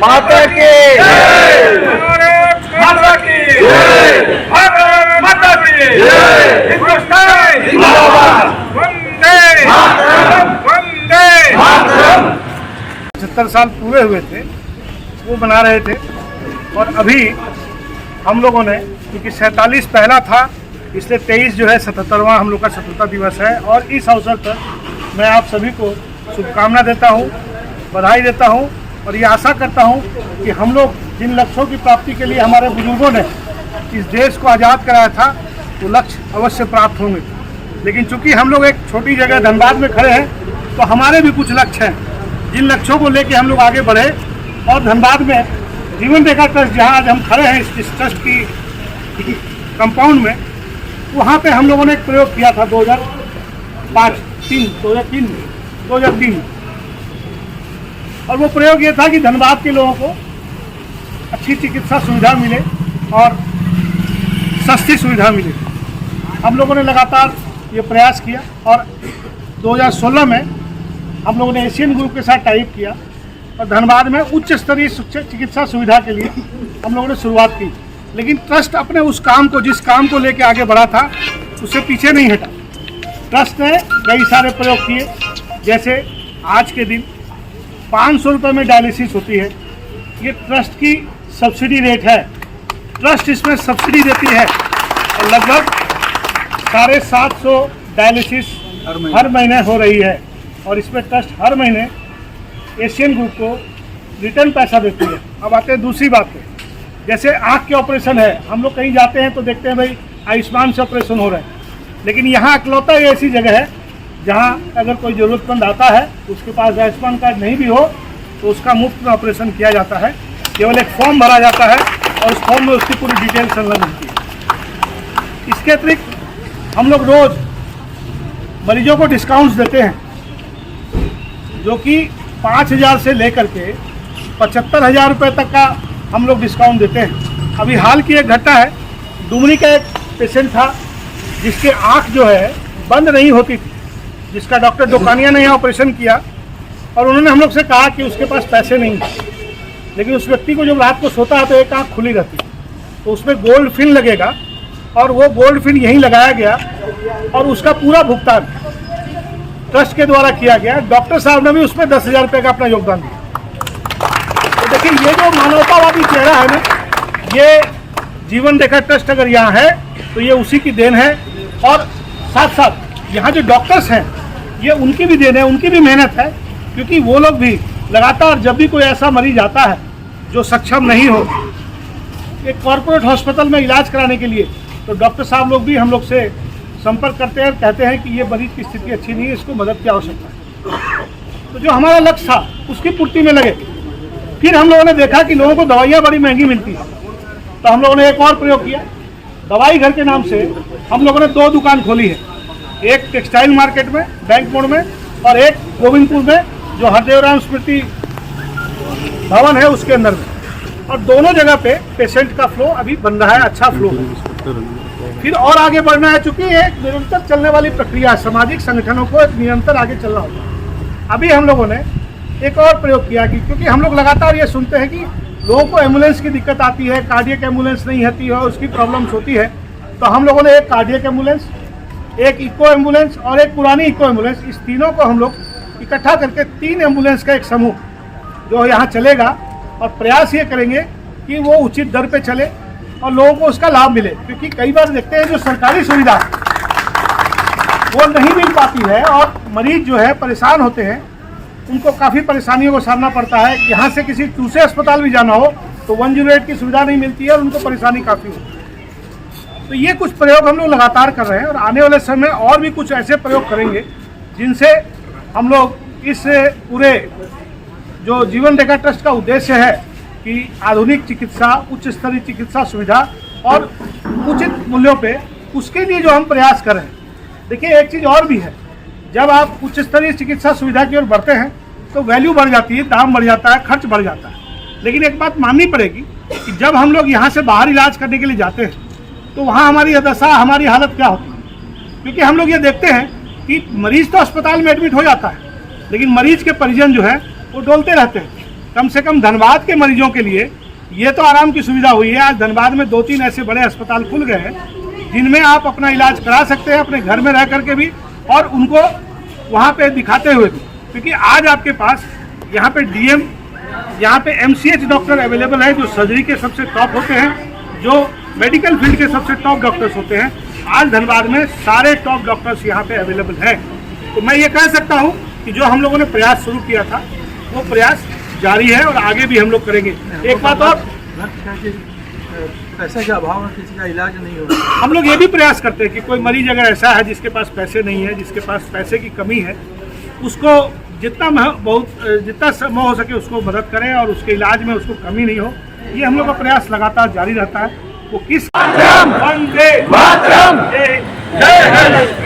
माता की भारत माता की भारत माता की हिंदुस्तान जिंदाबाद वंदे वंदे मातरम। 70 साल पूरे हुए थे वो मना रहे थे और अभी हम लोगों ने क्योंकि 47 पहला था इसलिए 23 जो है 77वां हम लोग का स्वतंत्रता दिवस है और इस अवसर पर मैं आप सभी को शुभकामना देता हूँ, बधाई देता हूँ और ये आशा करता हूँ कि हम लोग जिन लक्ष्यों की प्राप्ति के लिए हमारे बुजुर्गों ने इस देश को आज़ाद कराया था वो लक्ष्य अवश्य प्राप्त होंगे। लेकिन चूंकि हम लोग एक छोटी जगह धनबाद में खड़े हैं तो हमारे भी कुछ लक्ष्य हैं जिन लक्ष्यों को लेकर हम लोग आगे बढ़े और धनबाद में जीवन रेखा ट्रस्ट जहाँ आज हम खड़े हैं इस ट्रस्ट की कंपाउंड में, वहाँ पे हम लोगों ने एक प्रयोग किया था 2003 और वो प्रयोग ये था कि धनबाद के लोगों को अच्छी चिकित्सा सुविधा मिले और सस्ती सुविधा मिले। हम लोगों ने लगातार ये प्रयास किया और 2016 में हम लोगों ने एशियन ग्रुप के साथ टाइप किया और धनबाद में उच्च स्तरीय चिकित्सा सुविधा के लिए हम लोगों ने शुरुआत की। लेकिन ट्रस्ट अपने उस काम को जिस काम को लेकर आगे बढ़ा था उससे पीछे नहीं हटा। ट्रस्ट ने कई सारे प्रयोग किए, जैसे आज के दिन 500 रुपये में डायलिसिस होती है। ये ट्रस्ट की सब्सिडी रेट है, ट्रस्ट इसमें सब्सिडी देती है और लगभग 750 डायलिसिस हर महीने हो रही है और इसमें ट्रस्ट हर महीने एशियन ग्रुप को रिटर्न पैसा देती है। अब आते हैं दूसरी बात पे, जैसे आँख के ऑपरेशन है, हम लोग कहीं जाते हैं तो देखते हैं भाई आयुष्मान से ऑपरेशन हो रहा है, लेकिन यहाँ इकलौता ये ऐसी जगह है जहाँ अगर कोई ज़रूरतमंद आता है उसके पास आयुष्मान कार्ड नहीं भी हो तो उसका मुफ्त में ऑपरेशन किया जाता है। केवल एक फॉर्म भरा जाता है और उस फॉर्म में उसकी पूरी डिटेल संलग्न होती है। इसके अतिरिक्त हम लोग रोज़ मरीजों को डिस्काउंट्स देते हैं जो कि 5,000 से लेकर के 75,000 रुपये तक का हम लोग डिस्काउंट देते हैं। अभी हाल की एक घटना है, डुमरी का एक पेशेंट था जिसके आँख जो है बंद नहीं होती थी, जिसका डॉक्टर डोकानिया ने यहाँ ऑपरेशन किया और उन्होंने हम लोग से कहा कि उसके पास पैसे नहीं हैं, लेकिन उस व्यक्ति को जब रात को सोता है तो एक आँख खुली रहती है तो उसमें गोल्ड फिन लगेगा और वो गोल्ड फिन यहीं लगाया गया और उसका पूरा भुगतान ट्रस्ट के द्वारा किया गया। डॉक्टर साहब ने भी उसमें 10,000 रुपये का अपना योगदान दिया। तो देखिए ये जो मानवतावादी चेहरा है ना, ये जीवन रेखा ट्रस्ट अगर यहाँ है तो ये उसी की देन है और साथ साथ यहाँ जो डॉक्टर्स हैं ये उनकी भी देन है, उनकी भी मेहनत है, क्योंकि वो लोग भी लगातार जब भी कोई ऐसा मरीज आता है जो सक्षम नहीं हो एक कॉर्पोरेट हॉस्पिटल में इलाज कराने के लिए, तो डॉक्टर साहब लोग भी हम लोग से संपर्क करते हैं, कहते हैं कि ये मरीज की स्थिति अच्छी नहीं है, इसको मदद की आवश्यकता है। तो जो हमारा लक्ष्य था उसकी पूर्ति में लगे। फिर हम लोगों ने देखा कि लोगों को दवाइयाँ बड़ी महंगी मिलती है तो हम लोगों ने एक और प्रयोग किया। दवाई घर के नाम से हम लोगों ने 2 दुकान खोली है, एक टेक्सटाइल मार्केट में बैंक मोड़ में और एक गोविंदपुर में जो हरदेवराम स्मृति भवन है उसके अंदर में, और दोनों जगह पे पेशेंट का फ्लो अभी बन रहा है, अच्छा फ्लो है। फिर और आगे बढ़ना है, चूँकि एक निरंतर चलने वाली प्रक्रिया है, सामाजिक संगठनों को एक निरंतर आगे चलना होगा। अभी हम लोगों ने एक और प्रयोग किया कि क्योंकि हम लोग लगातार ये सुनते हैं कि लोगों को एम्बुलेंस की दिक्कत आती है, कार्डियक एम्बुलेंस नहीं आती है, उसकी प्रॉब्लम्स होती है, तो हम लोगों ने एक कार्डियक एम्बुलेंस, एक इको एम्बुलेंस और एक पुरानी इको एम्बुलेंस, इस तीनों को हम लोग इकट्ठा करके 3 एम्बुलेंस का एक समूह जो यहाँ चलेगा और प्रयास ये करेंगे कि वो उचित दर पे चले और लोगों को उसका लाभ मिले। क्योंकि कई बार देखते हैं जो सरकारी सुविधा वो नहीं मिल पाती है और मरीज जो है परेशान होते हैं, उनको काफ़ी परेशानियों का सामना पड़ता है। यहाँ से किसी दूसरे अस्पताल भी जाना हो तो 108 की सुविधा नहीं मिलती है और उनको परेशानी काफ़ी होती है। तो ये कुछ प्रयोग हम लोग लगातार कर रहे हैं और आने वाले समय और भी कुछ ऐसे प्रयोग करेंगे जिनसे हम लोग इस पूरे जो जीवन रेखा ट्रस्ट का उद्देश्य है कि आधुनिक चिकित्सा, उच्च स्तरीय चिकित्सा सुविधा और उचित मूल्यों पे, उसके लिए जो हम प्रयास कर रहे हैं। देखिए एक चीज़ और भी है, जब आप उच्च स्तरीय चिकित्सा सुविधा की ओर बढ़ते हैं तो वैल्यू बढ़ जाती है, दाम बढ़ जाता है, खर्च बढ़ जाता है। लेकिन एक बात माननी पड़ेगी कि जब हम लोग यहाँ से बाहर इलाज करने के लिए जाते हैं तो वहाँ हमारी दशा, हमारी हालत क्या होती है। क्योंकि हम लोग ये देखते हैं कि मरीज तो अस्पताल में एडमिट हो जाता है, लेकिन मरीज के परिजन जो है वो डोलते रहते हैं कम से कम धनबाद के मरीजों के लिए ये तो आराम की सुविधा हुई है। आज धनबाद में 2-3 ऐसे बड़े अस्पताल खुल गए हैं जिनमें आप अपना इलाज करा सकते हैं अपने घर में रह करके भी और उनको वहाँ पे दिखाते हुए भी, क्योंकि आज आपके पास यहाँ पे डीएम, यहाँ पे MCH डॉक्टर अवेलेबल है जो सर्जरी के सबसे टॉप होते हैं, जो मेडिकल फील्ड के सबसे टॉप डॉक्टर्स होते हैं। आज धनबाद में सारे टॉप डॉक्टर्स यहाँ पे अवेलेबल हैं। तो मैं ये कह सकता हूँ कि जो हम लोगों ने प्रयास शुरू किया था वो प्रयास जारी है और आगे भी हम लोग करेंगे। एक बात और, पैसे का अभाव है, किसी का इलाज नहीं हो रहा। हम लोग ये भी प्रयास करते हैं कि कोई मरीज अगर ऐसा है जिसके पास पैसे नहीं है, जिसके पास पैसे की कमी है, उसको जितना संभव हो सके उसको मदद करें और उसके इलाज में उसको कमी नहीं हो। ये हम लोग का प्रयास लगातार जारी रहता है। वो किस वंदे मातरम, जय हिंद।